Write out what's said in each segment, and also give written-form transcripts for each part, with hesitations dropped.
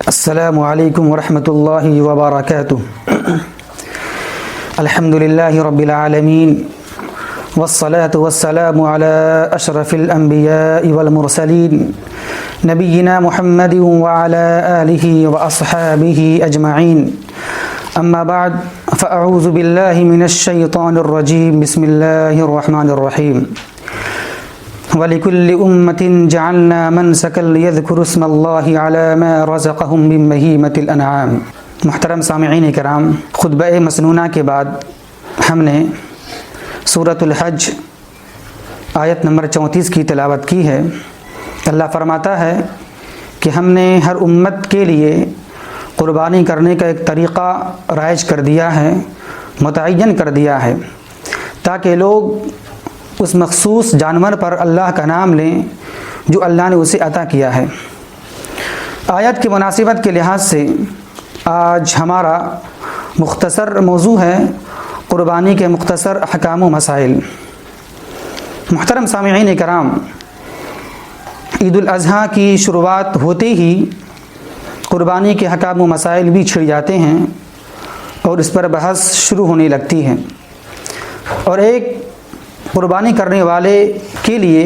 السلام علیکم ورحمۃ اللہ وبرکاتہ۔ الحمد للہ رب العالمین والصلاة والسلام علی اشرف الانبیاء والمرسلین نبینا محمد وعلی آلہ واصحابہ اجمعین، اما بعد فاعوذ باللہ من الشیطان الرجیم، بسم اللہ الرحمن الرحیم۔ وَلِكُلِّ أُمَّةٍ جَعَلْنَا مَنْسَكًا لِيَذْكُرُوا اسْمَ اللَّهِ عَلَى مَا رَزَقَهُم مِّن بَهِيمَةِ الْأَنْعَامِ۔ محترم سامعین کرام، خطبہ مسنونہ کے بعد ہم نے سورۃ الحج آیت نمبر 34 کی تلاوت کی ہے۔ اللہ فرماتا ہے کہ ہم نے ہر امت کے لیے قربانی کرنے کا ایک طریقہ رائج کر دیا ہے، متعین کر دیا ہے، تاکہ لوگ اس مخصوص جانور پر اللہ کا نام لیں جو اللہ نے اسے عطا کیا ہے۔ آیت کی مناسبت کے لحاظ سے آج ہمارا مختصر موضوع ہے قربانی کے مختصر احکام و مسائل۔ محترم سامعین کرام، عید الاضحیٰ کی شروعات ہوتے ہی قربانی کے احکام و مسائل بھی چھڑ جاتے ہیں اور اس پر بحث شروع ہونے لگتی ہے، اور ایک قربانی کرنے والے کے لیے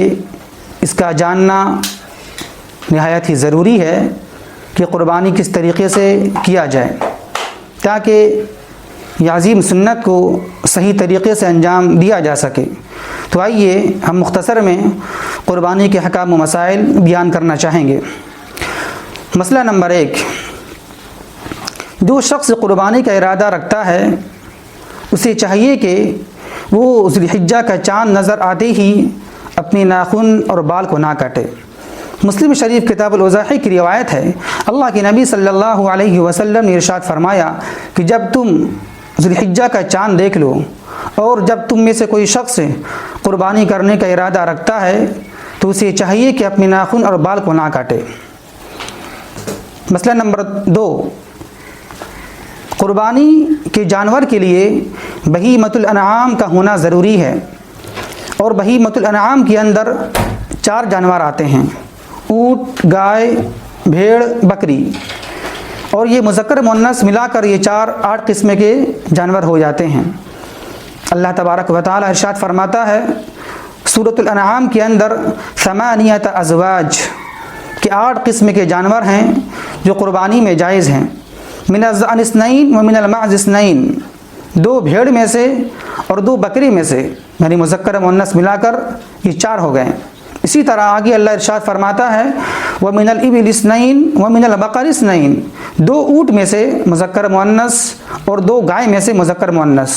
اس کا جاننا نہایت ہی ضروری ہے کہ قربانی کس طریقے سے کیا جائے تاکہ یہ عظیم سنت کو صحیح طریقے سے انجام دیا جا سکے۔ تو آئیے ہم مختصر میں قربانی کے احکام و مسائل بیان کرنا چاہیں گے۔ مسئلہ نمبر 1، جو شخص قربانی کا ارادہ رکھتا ہے اسے چاہیے کہ وہ ذی الحجہ کا چاند نظر آتے ہی اپنی ناخن اور بال کو نہ کاٹے۔ مسلم شریف کتاب الاضحیٰ کی روایت ہے، اللہ کے نبی صلی اللہ علیہ وسلم نے ارشاد فرمایا کہ جب تم ذی الحجہ کا چاند دیکھ لو اور جب تم میں سے کوئی شخص قربانی کرنے کا ارادہ رکھتا ہے تو اسے چاہیے کہ اپنے ناخن اور بال کو نہ کاٹے۔ مسئلہ نمبر 2، قربانی کے جانور کے لیے بہیمۃ الانعام کا ہونا ضروری ہے، اور بہیمۃ الانعام کے اندر 4 جانور آتے ہیں: اونٹ، گائے، بھیڑ، بکری، اور یہ مذکر مؤنث ملا کر یہ 8 قسم کے جانور ہو جاتے ہیں۔ اللہ تبارک و تعالی ارشاد فرماتا ہے سورۃ الانعام کے اندر 8 ازواج کہ 8 قسم کے جانور ہیں جو قربانی میں جائز ہیں۔ من الضأن 2 ومن المعز 2، 2 بھیڑ میں سے اور 2 بکری میں سے، یعنی مذکر مؤنث ملا کر یہ 4 ہو گئے۔ اسی طرح آگے اللہ ارشاد فرماتا ہے ومن الابل 2 ومن البقر 2، 2 اونٹ میں سے مذکر مؤنث اور 2 گائے میں سے مذکر مؤنث،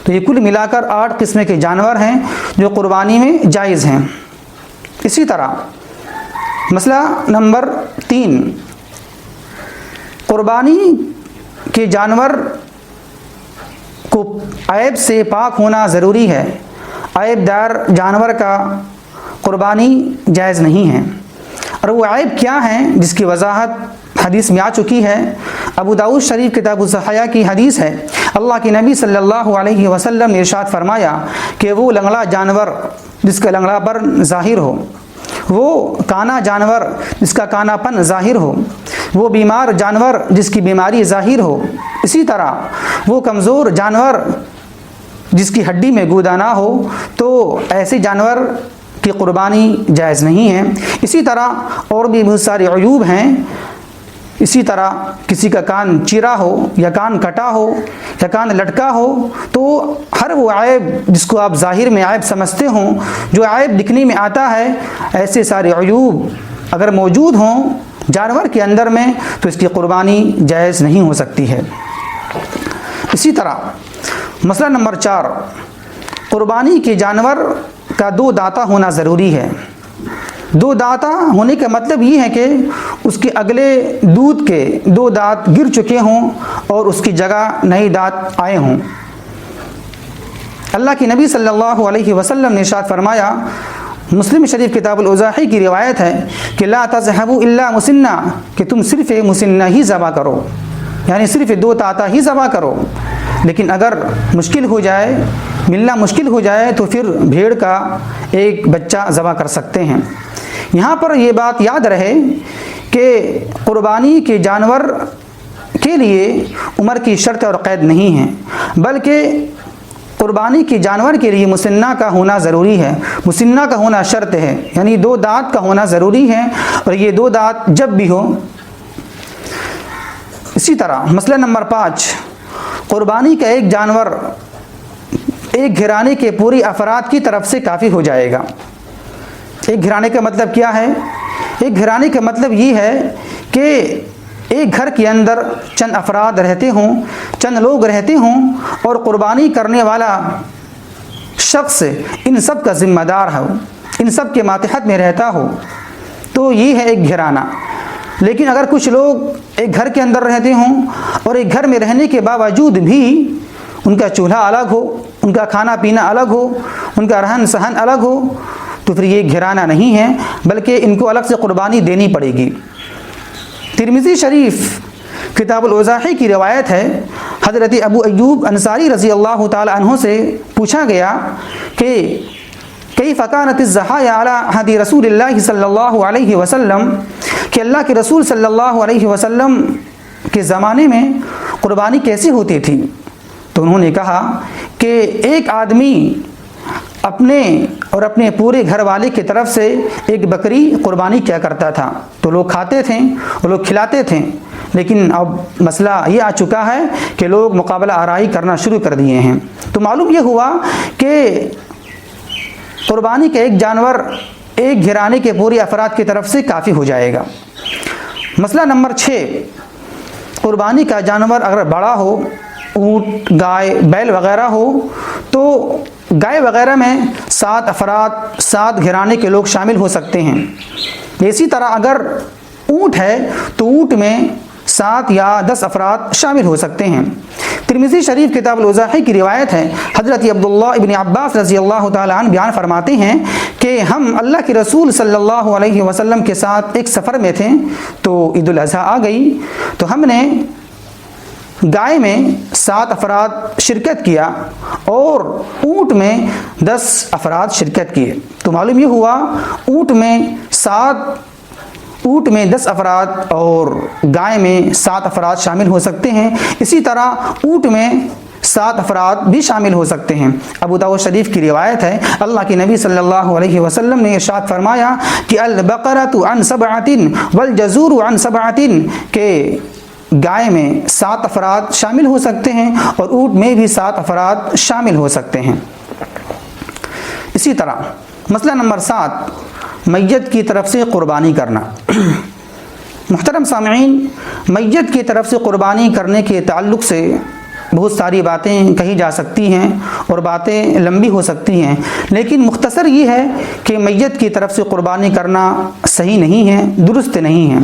تو یہ کل ملا کر 8 قسم کے جانور ہیں جو قربانی میں جائز ہیں۔ اسی طرح مسئلہ نمبر 3، قربانی کے جانور کو عیب سے پاک ہونا ضروری ہے۔ عیب دار جانور کا قربانی جائز نہیں ہے، اور وہ عیب کیا ہیں جس کی وضاحت حدیث میں آ چکی ہے۔ ابو داؤد شریف کتاب الضحیہ کی حدیث ہے، اللہ کے نبی صلی اللہ علیہ وسلم نے ارشاد فرمایا کہ وہ لنگڑا جانور جس کا لنگڑا پر ظاہر ہو، وہ کانا جانور جس کا کانا پن ظاہر ہو، وہ بیمار جانور جس کی بیماری ظاہر ہو، اسی طرح وہ کمزور جانور جس کی ہڈی میں گودا نہ ہو، تو ایسے جانور کی قربانی جائز نہیں ہے۔ اسی طرح اور بھی بہت سارے عیوب ہیں۔ اسی طرح کسی کا کان چیرا ہو یا کان کٹا ہو یا کان لٹکا ہو، تو ہر وہ عیب جس کو آپ ظاہر میں عیب سمجھتے ہوں، جو عیب دکھنے میں آتا ہے، ایسے سارے عیوب اگر موجود ہوں جانور کے اندر میں تو اس کی قربانی جائز نہیں ہو سکتی ہے۔ اسی طرح مسئلہ نمبر 4، قربانی کے جانور کا 2 دانتا ہونا ضروری ہے۔ 2 دانتا ہونے کا مطلب یہ ہے کہ اس کے اگلے دودھ کے 2 دانت گر چکے ہوں اور اس کی جگہ نئے دانت آئے ہوں۔ اللہ کے نبی صلی اللہ علیہ وسلم نے ارشاد فرمایا، مسلم شریف کتاب الاضحیٰ کی روایت ہے کہ لا تذهبوا الا مسنہ، کہ تم صرف مسنہ ہی ذبح کرو، یعنی صرف 2 دانتا ہی ذبح کرو۔ لیکن اگر مشکل ہو جائے، ملنا مشکل ہو جائے، تو پھر بھیڑ کا ایک بچہ ذبح کر سکتے ہیں۔ یہاں پر یہ بات یاد رہے کہ قربانی کے جانور کے لیے عمر کی شرط اور قید نہیں ہے، بلکہ قربانی کے جانور کے لیے مسنہ کا ہونا ضروری ہے، مسنہ کا ہونا شرط ہے، یعنی 2 دانت کا ہونا ضروری ہے، اور یہ 2 دانت جب بھی ہو۔ اسی طرح مسئلہ نمبر 5، قربانی کا ایک جانور ایک گھرانے کے پوری افراد کی طرف سے کافی ہو جائے گا۔ ایک گھرانے کا مطلب کیا ہے؟ ایک گھرانے کا مطلب یہ ہے کہ ایک گھر کے اندر چند افراد رہتے ہوں، چند لوگ رہتے ہوں، اور قربانی کرنے والا شخص ان سب کا ذمہ دار ہو، ان سب کے ماتحت میں رہتا ہو، تو یہ ہے ایک گھرانہ۔ لیکن اگر کچھ لوگ ایک گھر کے اندر رہتے ہوں اور ایک گھر میں رہنے کے باوجود بھی ان کا چولہا الگ ہو، ان کا کھانا پینا الگ ہو، ان کا رہن سہن الگ ہو، تو پھر یہ گھرانہ نہیں ہے، بلکہ ان کو الگ سے قربانی دینی پڑے گی۔ ترمذی شریف کتاب الاضاحی کی روایت ہے، حضرت ابو ایوب انصاری رضی اللہ تعالی عنہ سے پوچھا گیا کہ کیف کانت الضحایا علی عہد رسول اللہ صلی اللہ علیہ وسلم، کہ اللہ کے رسول صلی اللہ علیہ وسلم کے زمانے میں قربانی کیسی ہوتی تھی؟ تو انہوں نے کہا کہ ایک آدمی اپنے اور اپنے پورے گھر والے کی طرف سے ایک بکری قربانی کیا کرتا تھا، تو لوگ کھاتے تھے اور لوگ کھلاتے تھے۔ لیکن اب مسئلہ یہ آ چکا ہے کہ لوگ مقابلہ آرائی کرنا شروع کر دیے ہیں، تو معلوم یہ ہوا کہ قربانی کا ایک جانور ایک گھرانے کے پورے افراد کی طرف سے کافی ہو جائے گا۔ مسئلہ نمبر 6، قربانی کا جانور اگر بڑا ہو، اونٹ، گائے، بیل وغیرہ ہو، تو گائے وغیرہ میں 7 افراد 7 گھرانے کے لوگ شامل ہو سکتے ہیں۔ اسی طرح اگر اونٹ ہے تو اونٹ میں 7 یا 10 افراد شامل ہو سکتے ہیں۔ ترمذی شریف کتاب الاضاحی کی روایت ہے، حضرت عبداللہ ابن عباس رضی اللہ تعالی عنہ بیان فرماتے ہیں کہ ہم اللہ کے رسول صلی اللہ علیہ وسلم کے ساتھ ایک سفر میں تھے، تو عید الاضحیٰ آ گئی، تو ہم نے گائے میں 7 افراد شرکت کیا اور اونٹ میں 10 افراد شرکت کیے، تو معلوم یہ ہوا اونٹ میں 10 افراد اور گائے میں 7 افراد شامل ہو سکتے ہیں۔ اسی طرح اونٹ میں 7 افراد بھی شامل ہو سکتے ہیں۔ ابو داؤد شریف کی روایت ہے، اللہ کے نبی صلی اللہ علیہ وسلم نے ارشاد فرمایا کہ البقرۃ عن 7 والجزور عن 7، کہ گائے میں 7 افراد شامل ہو سکتے ہیں اور اونٹ میں بھی 7 افراد شامل ہو سکتے ہیں۔ اسی طرح مسئلہ نمبر 7، میت کی طرف سے قربانی کرنا۔ محترم سامعین، میت کی طرف سے قربانی کرنے کے تعلق سے بہت ساری باتیں کہی جا سکتی ہیں اور باتیں لمبی ہو سکتی ہیں، لیکن مختصر یہ ہے کہ میت کی طرف سے قربانی کرنا صحیح نہیں ہے، درست نہیں ہے۔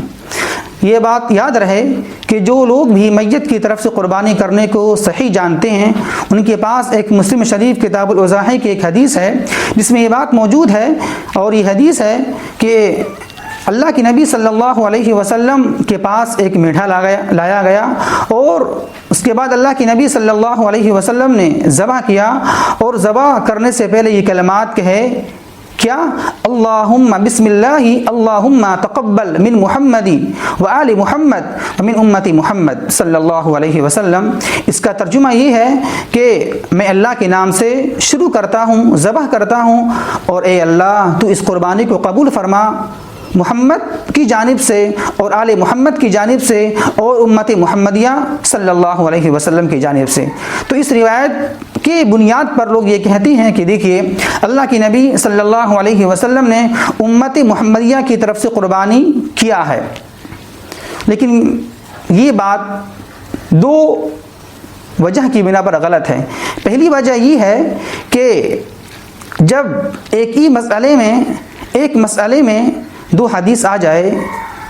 یہ بات یاد رہے کہ جو لوگ بھی میت کی طرف سے قربانی کرنے کو صحیح جانتے ہیں، ان کے پاس ایک مسلم شریف کتاب الاضاحی کی ایک حدیث ہے جس میں یہ بات موجود ہے، اور یہ حدیث ہے کہ اللہ کے نبی صلی اللہ علیہ وسلم کے پاس ایک میڈھا لایا گیا، اور اس کے بعد اللہ کے نبی صلی اللہ علیہ وسلم نے ذبح کیا، اور ذبح کرنے سے پہلے یہ کلمات کہے، کیا؟ اللہم بسم اللہ اللہم تقبل من محمد وآل محمد ومن امت محمد صلی اللہ علیہ وسلم۔ اس کا ترجمہ یہ ہے کہ میں اللہ کے نام سے شروع کرتا ہوں، ذبح کرتا ہوں، اور اے اللہ تو اس قربانی کو قبول فرما، محمد کی جانب سے اور آل محمد کی جانب سے اور امت محمدیہ صلی اللہ علیہ وسلم کی جانب سے۔ تو اس روایت کی بنیاد پر لوگ یہ کہتے ہیں کہ دیکھیے، اللہ کے نبی صلی اللہ علیہ وسلم نے امت محمدیہ کی طرف سے قربانی کیا ہے، لیکن یہ بات 2 وجہ کی بنا پر غلط ہے۔ پہلی وجہ یہ ہے کہ جب ایک مسئلے میں 2 حدیث آ جائے،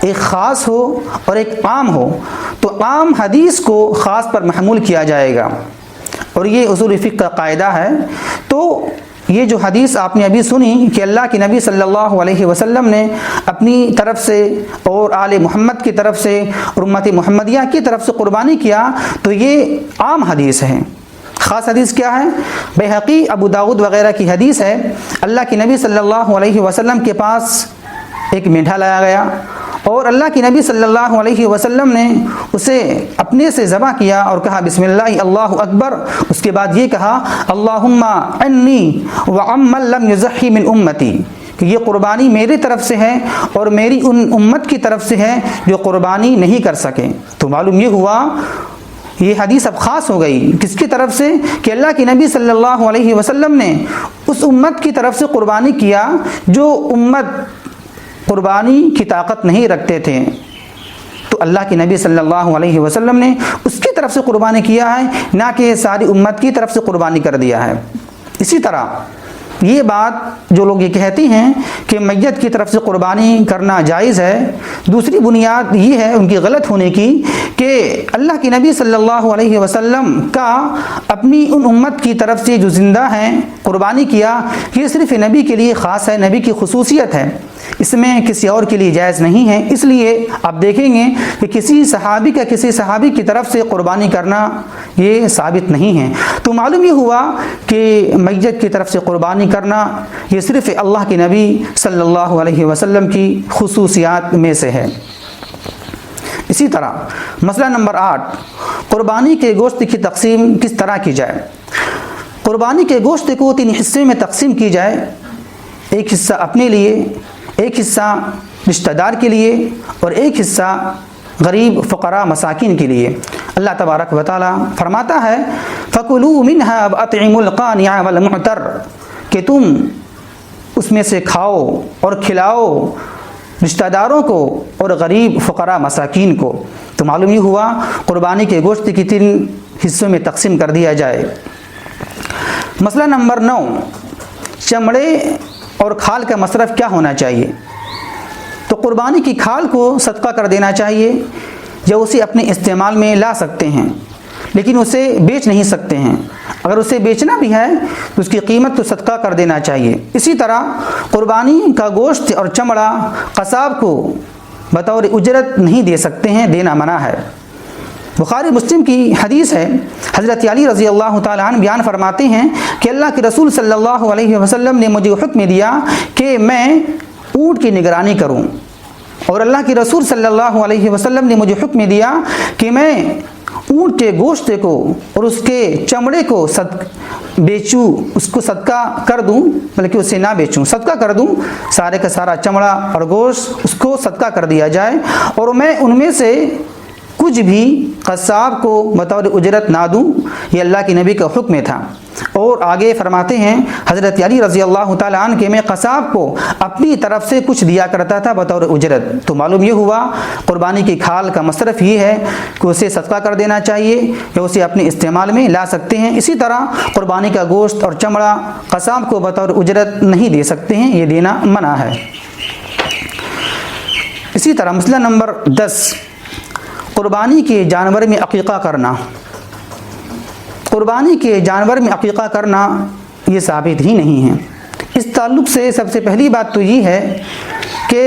ایک خاص ہو اور ایک عام ہو، تو عام حدیث کو خاص پر محمول کیا جائے گا، اور یہ اصول فقہ کا قاعدہ ہے۔ تو یہ جو حدیث آپ نے ابھی سنی کہ اللہ کے نبی صلی اللہ علیہ وسلم نے اپنی طرف سے اور آل محمد کی طرف سے اور امت محمدیہ کی طرف سے قربانی کیا، تو یہ عام حدیث ہے۔ خاص حدیث کیا ہے؟ بیہقی، ابو داؤد وغیرہ کی حدیث ہے، اللہ کے نبی صلی اللہ علیہ وسلم کے پاس ایک میڈھا لایا گیا، اور اللہ کے نبی صلی اللہ علیہ وسلم نے اسے اپنے سے ذبح کیا اور کہا بسم اللہ اللہ اکبر، اس کے بعد یہ کہا اللہم انی وعمن لم یضحی من امتی، کہ یہ قربانی میری طرف سے ہے اور میری ان امت کی طرف سے ہے جو قربانی نہیں کر سکے۔ تو معلوم یہ ہوا، یہ حدیث اب خاص ہو گئی کس کی طرف سے، کہ اللہ کے نبی صلی اللہ علیہ وسلم نے اس امت کی طرف سے قربانی کیا جو امت قربانی کی طاقت نہیں رکھتے تھے، تو اللہ کے نبی صلی اللہ علیہ وسلم نے اس کی طرف سے قربانی کیا ہے، نہ کہ ساری امت کی طرف سے قربانی کر دیا ہے۔ اسی طرح یہ بات جو لوگ یہ کہتی ہیں کہ میت کی طرف سے قربانی کرنا جائز ہے، دوسری بنیاد یہ ہے ان کی غلط ہونے کی کہ اللہ کے نبی صلی اللہ علیہ وسلم کا اپنی ان امت کی طرف سے جو زندہ ہیں قربانی کیا، یہ صرف نبی کے لیے خاص ہے، نبی کی خصوصیت ہے، اس میں کسی اور کے لیے جائز نہیں ہے۔ اس لیے آپ دیکھیں گے کہ کسی صحابی کا کسی صحابی کی طرف سے قربانی کرنا یہ ثابت نہیں ہے۔ تو معلوم یہ ہوا کہ میت کی طرف سے قربانی کرنا یہ صرف اللہ کے نبی صلی اللہ علیہ وسلم کی خصوصیات میں سے ہے۔ اسی طرح مسئلہ نمبر 8، قربانی کے گوشت کی تقسیم کس طرح کی جائے۔ قربانی کے گوشت کو 3 حصے میں تقسیم کی جائے، ایک حصہ اپنے لیے، ایک حصہ رشتہ دار کے لیے اور ایک حصہ غریب فقراء مساکین کے لیے۔ اللہ تبارک و تعالی فرماتا ہے فَكُلُوا مِنْهَا وَأَطْعِمُوا الْقَانِعَ وَالْمُعْتَرَّ، کہ تم اس میں سے کھاؤ اور کھلاؤ رشتہ داروں کو اور غریب فقراء مساکین کو۔ تو معلوم یہ ہوا قربانی کے گوشت کی 3 حصوں میں تقسیم کر دیا جائے۔ مسئلہ نمبر 9، چمڑے اور کھال کا مصرف کیا ہونا چاہیے۔ تو قربانی کی کھال کو صدقہ کر دینا چاہیے، یا اسے اپنے استعمال میں لا سکتے ہیں لیکن اسے بیچ نہیں سکتے ہیں، اگر اسے بیچنا بھی ہے تو اس کی قیمت تو صدقہ کر دینا چاہیے۔ اسی طرح قربانی کا گوشت اور چمڑا قصاب کو بطور اجرت نہیں دے سکتے ہیں، دینا منع ہے۔ بخاری مسلم کی حدیث ہے، حضرت علی رضی اللہ تعالیٰ عنہ بیان فرماتے ہیں کہ اللہ کے رسول صلی اللہ علیہ وسلم نے مجھے حکم دیا کہ میں اونٹ کی نگرانی کروں، اور اللہ کے رسول صلی اللہ علیہ وسلم نے مجھے حکم دیا کہ میں اونٹ کے گوشت کو اور اس کے چمڑے کو بیچوں، اس کو صدقہ کر دوں، بلکہ اسے نہ بیچوں، صدقہ کر دوں، سارے کا سارا چمڑا اور گوشت اس کو صدقہ کر دیا جائے، اور میں ان میں سے کچھ بھی قصاب کو بطور اجرت نہ دوں۔ یہ اللہ کے نبی کا حکم تھا۔ اور آگے فرماتے ہیں حضرت علی رضی اللہ تعالیٰ عنہ کہ میں قصاب کو اپنی طرف سے کچھ دیا کرتا تھا بطور اجرت۔ تو معلوم یہ ہوا قربانی کی کھال کا مصرف یہ ہے کہ اسے صدقہ کر دینا چاہیے یا اسے اپنے استعمال میں لا سکتے ہیں۔ اسی طرح قربانی کا گوشت اور چمڑا قصاب کو بطور اجرت نہیں دے سکتے ہیں، یہ دینا منع ہے۔ اسی طرح مسئلہ نمبر 10، قربانی کے جانور میں عقیقہ کرنا۔ قربانی کے جانور میں عقیقہ کرنا یہ ثابت ہی نہیں ہے۔ اس تعلق سے سب سے پہلی بات تو یہ ہے کہ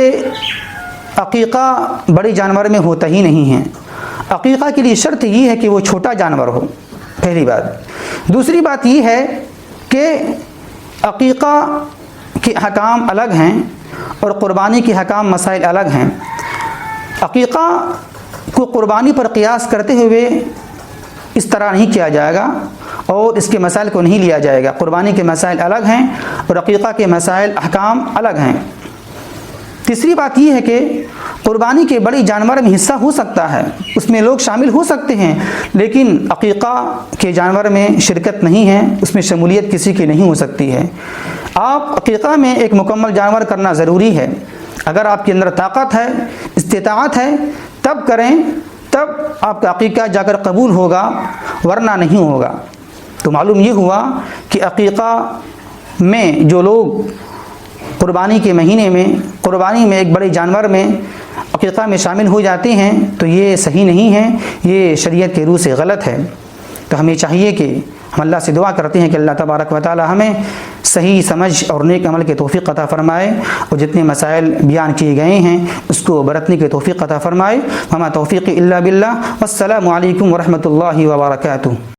عقیقہ بڑے جانور میں ہوتا ہی نہیں ہے۔ عقیقہ کے لیے شرط یہ ہے کہ وہ چھوٹا جانور ہو، پہلی بات۔ دوسری بات یہ ہے کہ عقیقہ کے حکام الگ ہیں اور قربانی کے حکام مسائل الگ ہیں۔ عقیقہ کو قربانی پر قیاس کرتے ہوئے اس طرح نہیں کیا جائے گا اور اس کے مسائل کو نہیں لیا جائے گا۔ قربانی کے مسائل الگ ہیں اور عقیقہ کے مسائل احکام الگ ہیں۔ تیسری بات یہ ہے کہ قربانی کے بڑے جانور میں حصہ ہو سکتا ہے، اس میں لوگ شامل ہو سکتے ہیں، لیکن عقیقہ کے جانور میں شرکت نہیں ہے، اس میں شمولیت کسی کی نہیں ہو سکتی ہے۔ آپ عقیقہ میں ایک مکمل جانور کرنا ضروری ہے۔ اگر آپ کے اندر طاقت ہے، استطاعت ہے، تب کریں، تب آپ کا عقیقہ جا کر قبول ہوگا، ورنہ نہیں ہوگا۔ تو معلوم یہ ہوا کہ عقیقہ میں جو لوگ قربانی کے مہینے میں قربانی میں ایک بڑے جانور میں عقیقہ میں شامل ہو جاتے ہیں تو یہ صحیح نہیں ہے، یہ شریعت کے روح سے غلط ہے۔ تو ہمیں چاہیے کہ ہم اللہ سے دعا کرتے ہیں کہ اللہ تبارک و تعالی ہمیں صحیح سمجھ اور نیک عمل کے توفیق عطا فرمائے، اور جتنے مسائل بیان کیے گئے ہیں اس کو برتنے کے توفیق عطا فرمائے۔ وما توفیق الا باللہ، والسلام علیکم ورحمۃ اللہ وبرکاتہ۔